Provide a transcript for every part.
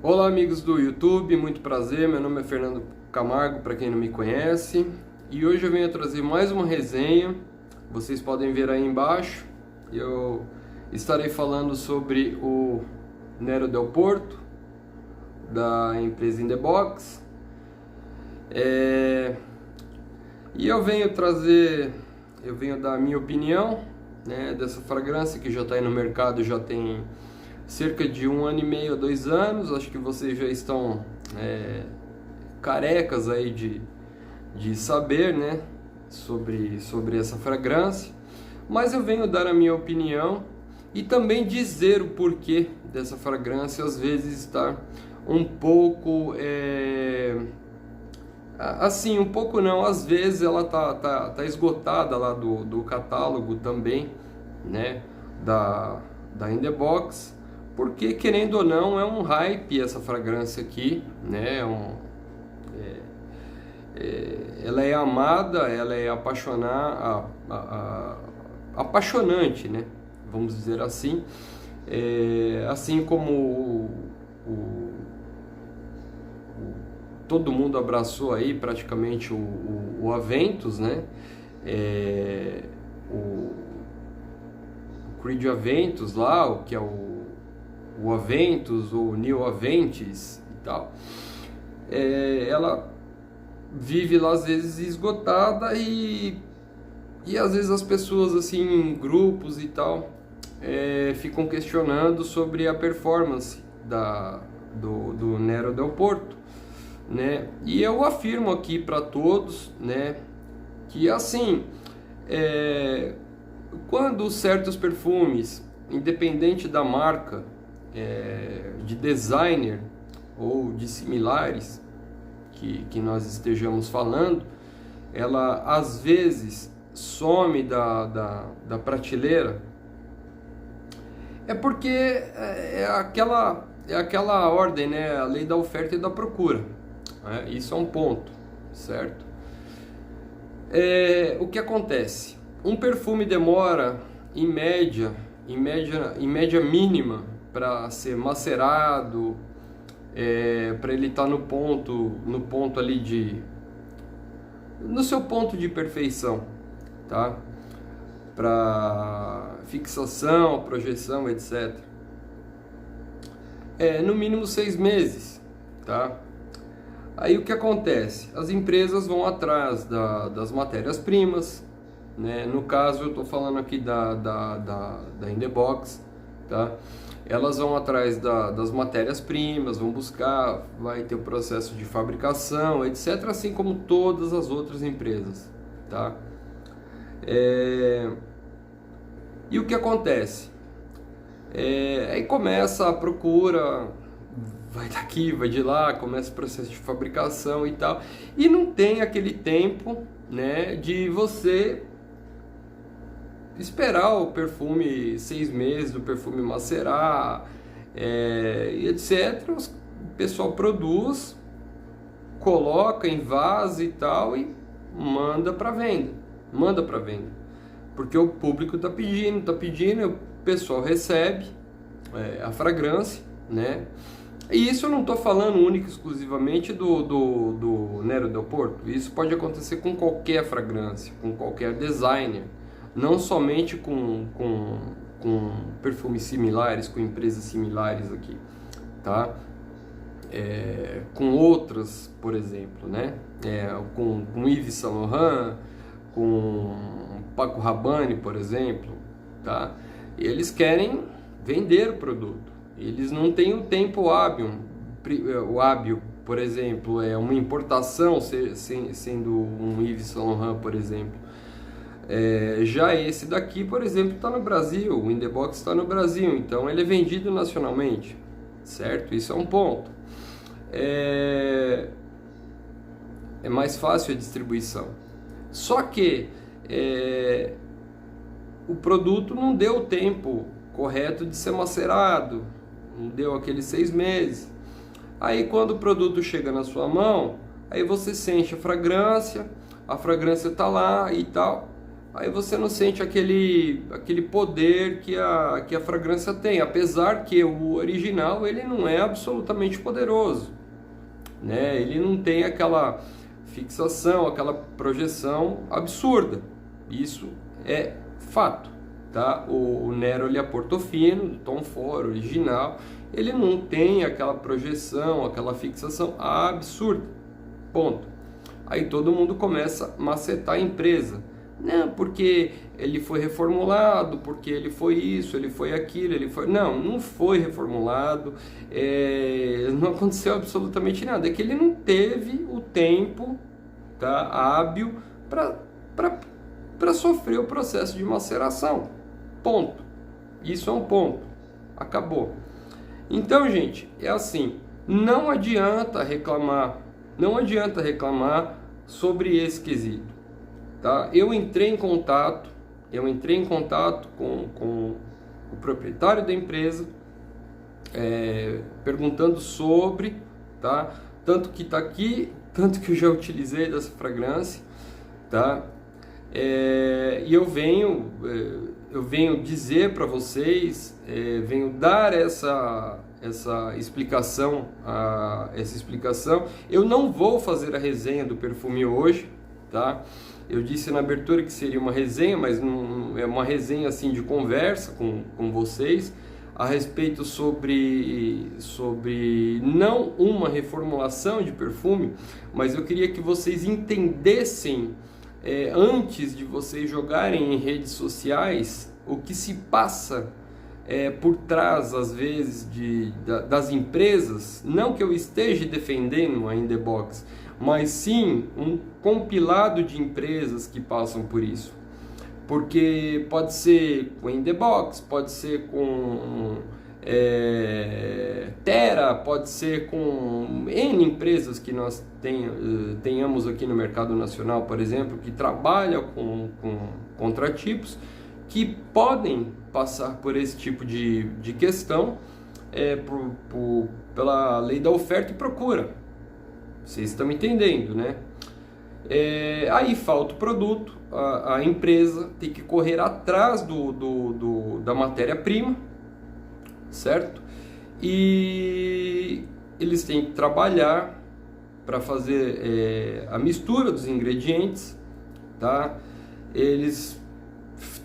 Olá amigos do YouTube, muito prazer, meu nome é Fernando Camargo, para quem não me conhece, e hoje eu venho trazer mais uma resenha. Vocês podem ver aí embaixo, eu estarei falando sobre o Nero Del Porto, da empresa In The Box, e eu venho dar a minha opinião, né, dessa fragrância que já está aí no mercado, já tem cerca de 1 ano e meio a 2 anos. Acho que vocês já estão carecas aí de saber, né, sobre essa fragrância, mas eu venho dar a minha opinião e também dizer o porquê dessa fragrância às vezes estar um pouco assim, um pouco não, às vezes ela tá esgotada lá do catálogo também, né, da In The Box, porque querendo ou não é um hype essa fragrância aqui, né? Ela é amada, ela é apaixonante, né? Vamos dizer assim, assim como todo mundo abraçou aí praticamente o Aventus, né? O Creed Aventus lá, que é o Aventus ou New Aventis e tal, ela vive lá às vezes esgotada e às vezes as pessoas assim em grupos e tal ficam questionando sobre a performance do Nero Del Porto, né? E eu afirmo aqui para todos, né, que assim, quando certos perfumes, independente da marca, de designer ou de similares que nós estejamos falando, ela às vezes some da prateleira, é porque é aquela ordem, né? A lei da oferta e da procura, né? Isso é um ponto, certo? O que acontece? Um perfume demora em média mínima para ser macerado, para ele estar no ponto ali no seu ponto de perfeição, tá? Para fixação, projeção, etc. No mínimo 6 meses, tá? Aí o que acontece? As empresas vão atrás das matérias-primas, né? No caso eu estou falando aqui da In The Box, tá? Elas vão atrás das matérias-primas, vão buscar, vai ter o processo de fabricação, etc., assim como todas as outras empresas, tá? E o que acontece? Aí começa a procura, vai daqui, vai de lá, começa o processo de fabricação e tal, e não tem aquele tempo, né, de você esperar o perfume 6 meses, o perfume macerar, e etc. O pessoal produz, coloca em vaso e tal e manda para venda, porque o público está pedindo, o pessoal recebe a fragrância, né? E isso eu não estou falando única e exclusivamente do Nero Del Porto. Isso pode acontecer com qualquer fragrância, com qualquer designer, não somente com perfumes similares, com empresas similares aqui, tá? Com outras, por exemplo, né? Com Yves Saint Laurent, com Paco Rabanne, por exemplo, tá? Eles querem vender o produto, eles não têm o tempo hábil. O hábil, por exemplo, é uma importação, sendo um Yves Saint Laurent, por exemplo. Já esse daqui, por exemplo, está no Brasil, o In The Box está no Brasil, então ele é vendido nacionalmente, certo? Isso é um ponto. É mais fácil a distribuição. Só que o produto não deu o tempo correto de ser macerado, não deu aqueles 6 meses. Aí quando o produto chega na sua mão, aí você sente a fragrância está lá e tal, aí você não sente aquele poder que a fragrância tem, apesar que o original ele não é absolutamente poderoso, né? Ele não tem aquela fixação, aquela projeção absurda, isso é fato, tá? O Neroli a Portofino, do Tom Ford original, ele não tem aquela projeção, aquela fixação absurda, ponto. Aí todo mundo começa a macetar a empresa. Não, porque ele foi reformulado, porque ele foi isso, ele foi aquilo, ele foi... Não foi reformulado, não aconteceu absolutamente nada. É que ele não teve o tempo, tá, hábil para sofrer o processo de maceração. Ponto. Isso é um ponto. Acabou. Então, gente, é assim, não adianta reclamar sobre esse quesito, tá? Eu entrei em contato com o proprietário da empresa, perguntando sobre, tá? Tanto que está aqui, tanto que eu já utilizei dessa fragrância, tá? E eu venho dizer para vocês, venho dar essa explicação, Eu não vou fazer a resenha do perfume hoje, tá? Eu disse na abertura que seria uma resenha, mas não é uma resenha assim de conversa com vocês a respeito sobre não uma reformulação de perfume, mas eu queria que vocês entendessem, antes de vocês jogarem em redes sociais, o que se passa por trás, às vezes, das empresas. Não que eu esteja defendendo a In The Box, mas sim um compilado de empresas que passam por isso. Porque pode ser com a In The Box, pode ser com Terra, pode ser com N empresas que nós tenhamos aqui no mercado nacional, por exemplo, que trabalham com contratipos, que podem passar por esse tipo de questão pela lei da oferta e procura. Vocês estão entendendo, né? Aí falta o produto, a empresa tem que correr atrás da matéria-prima, certo? E eles têm que trabalhar para fazer a mistura dos ingredientes, tá? Eles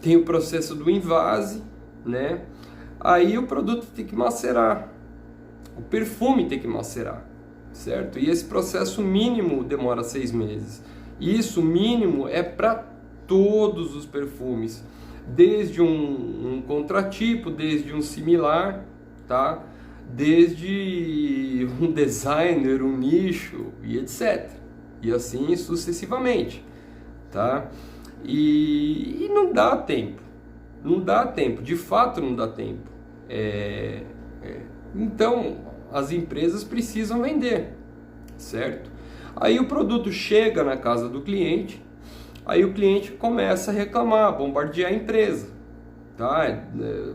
têm o processo do invase, né? Aí o produto tem que macerar, o perfume tem que macerar, certo? E esse processo mínimo demora 6 meses. Isso mínimo é para todos os perfumes, desde um contratipo, desde um similar, tá? Desde um designer, um nicho e etc. E assim sucessivamente, tá? E não dá tempo, de fato não dá tempo. Então as empresas precisam vender, certo? Aí o produto chega na casa do cliente, aí o cliente começa a reclamar, bombardear a empresa, tá?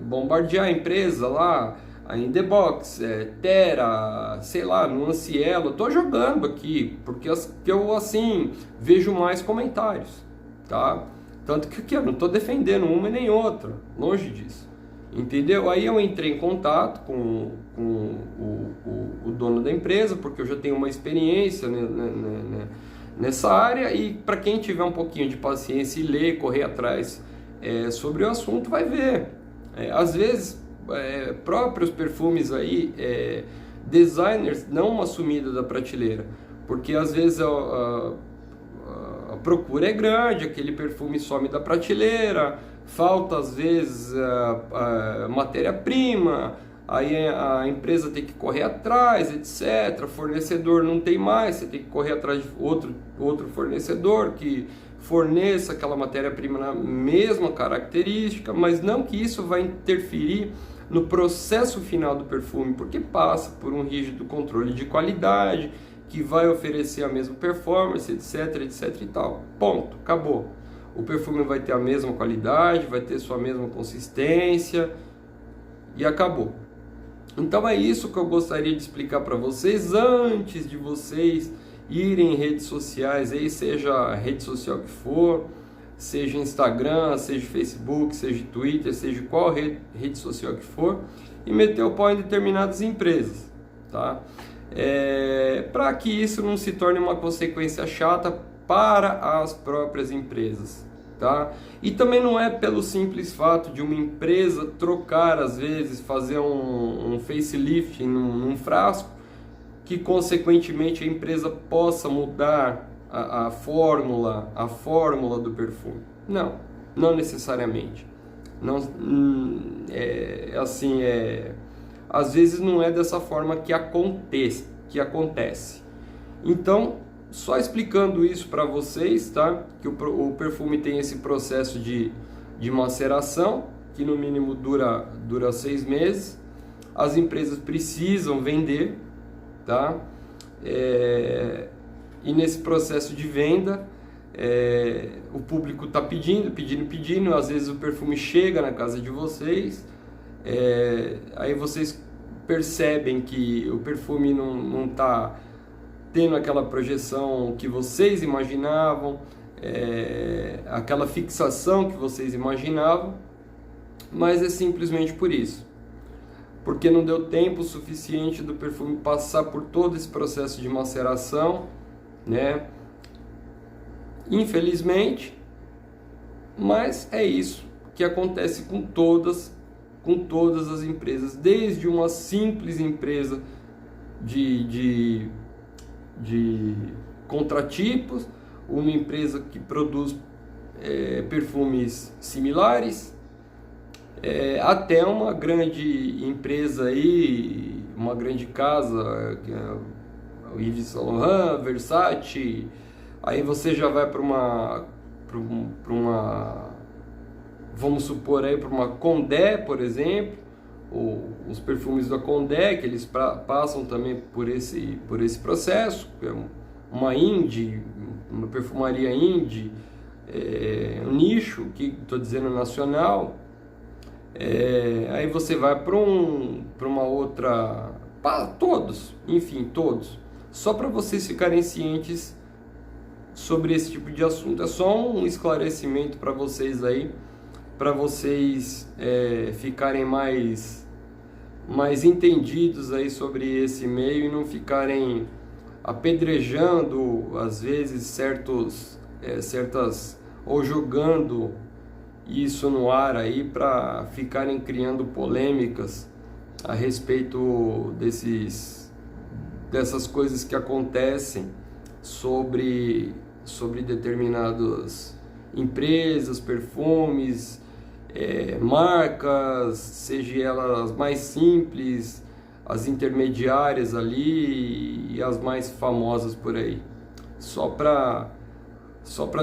Bombardear a empresa lá, a In The Box, Terra, sei lá, Nuancielo, eu tô jogando aqui, porque eu assim vejo mais comentários, tá? Tanto que eu não estou defendendo uma e nem outra, longe disso, entendeu? Aí eu entrei em contato com o dono da empresa, porque eu já tenho uma experiência nessa área, e para quem tiver um pouquinho de paciência e ler, correr atrás sobre o assunto, vai ver. Às vezes, próprios perfumes aí, designers dão uma sumida da prateleira, porque às vezes a procura é grande, aquele perfume some da prateleira, falta às vezes matéria-prima, aí a empresa tem que correr atrás, etc. Fornecedor não tem mais, você tem que correr atrás de outro fornecedor que forneça aquela matéria-prima na mesma característica, mas não que isso vai interferir no processo final do perfume, porque passa por um rígido controle de qualidade, que vai oferecer a mesma performance, etc, etc e tal. Ponto, acabou. O perfume vai ter a mesma qualidade, vai ter sua mesma consistência e acabou. Então é isso que eu gostaria de explicar para vocês antes de vocês irem em redes sociais, aí seja a rede social que for, seja Instagram, seja Facebook, seja Twitter, seja qual rede social que for, e meter o pau em determinadas empresas, tá? Para que isso não se torne uma consequência chata para as próprias empresas, tá? E também não é pelo simples fato de uma empresa trocar, às vezes, fazer um facelift num frasco, que consequentemente a empresa possa mudar a fórmula do perfume. Não necessariamente. Não, às vezes não é dessa forma que acontece. Então, só explicando isso para vocês, tá? Que o perfume tem esse processo de maceração, que no mínimo dura 6 meses. As empresas precisam vender, tá? E nesse processo de venda, o público está pedindo, às vezes o perfume chega na casa de vocês, aí vocês percebem que o perfume não está tendo aquela projeção que vocês imaginavam, aquela fixação que vocês imaginavam, mas é simplesmente por isso, porque não deu tempo suficiente do perfume passar por todo esse processo de maceração, né? Infelizmente, mas é isso que acontece com todas as empresas, desde uma simples empresa de contratipos, uma empresa que produz perfumes similares, até uma grande empresa aí, uma grande casa, que é o Yves Saint Laurent, Versace. Aí você já vai para uma, vamos supor aí, para uma Condé, por exemplo, os perfumes da Condé, que eles passam também por esse processo, uma indie, uma perfumaria indie, um nicho, que estou dizendo nacional. Aí você vai para uma outra, todos, só para vocês ficarem cientes sobre esse tipo de assunto. É só um esclarecimento para vocês aí, para vocês ficarem mais entendidos aí sobre esse meio e não ficarem apedrejando às vezes certas, ou jogando isso no ar aí para ficarem criando polêmicas a respeito dessas coisas que acontecem sobre determinadas empresas, perfumes, marcas, seja elas mais simples, as intermediárias ali e as mais famosas por aí. Só para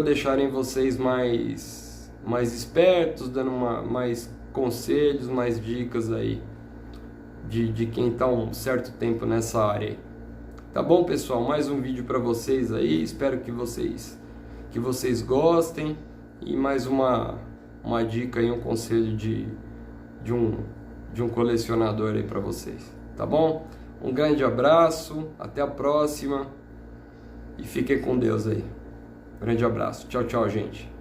deixarem vocês mais espertos, dando mais conselhos, mais dicas aí de quem está um certo tempo nessa área aí. Tá bom, pessoal? Mais um vídeo para vocês aí, espero que vocês gostem, e mais uma dica aí, um conselho de um colecionador aí para vocês, tá bom? Um grande abraço, até a próxima e fiquem com Deus aí. Grande abraço, tchau, gente.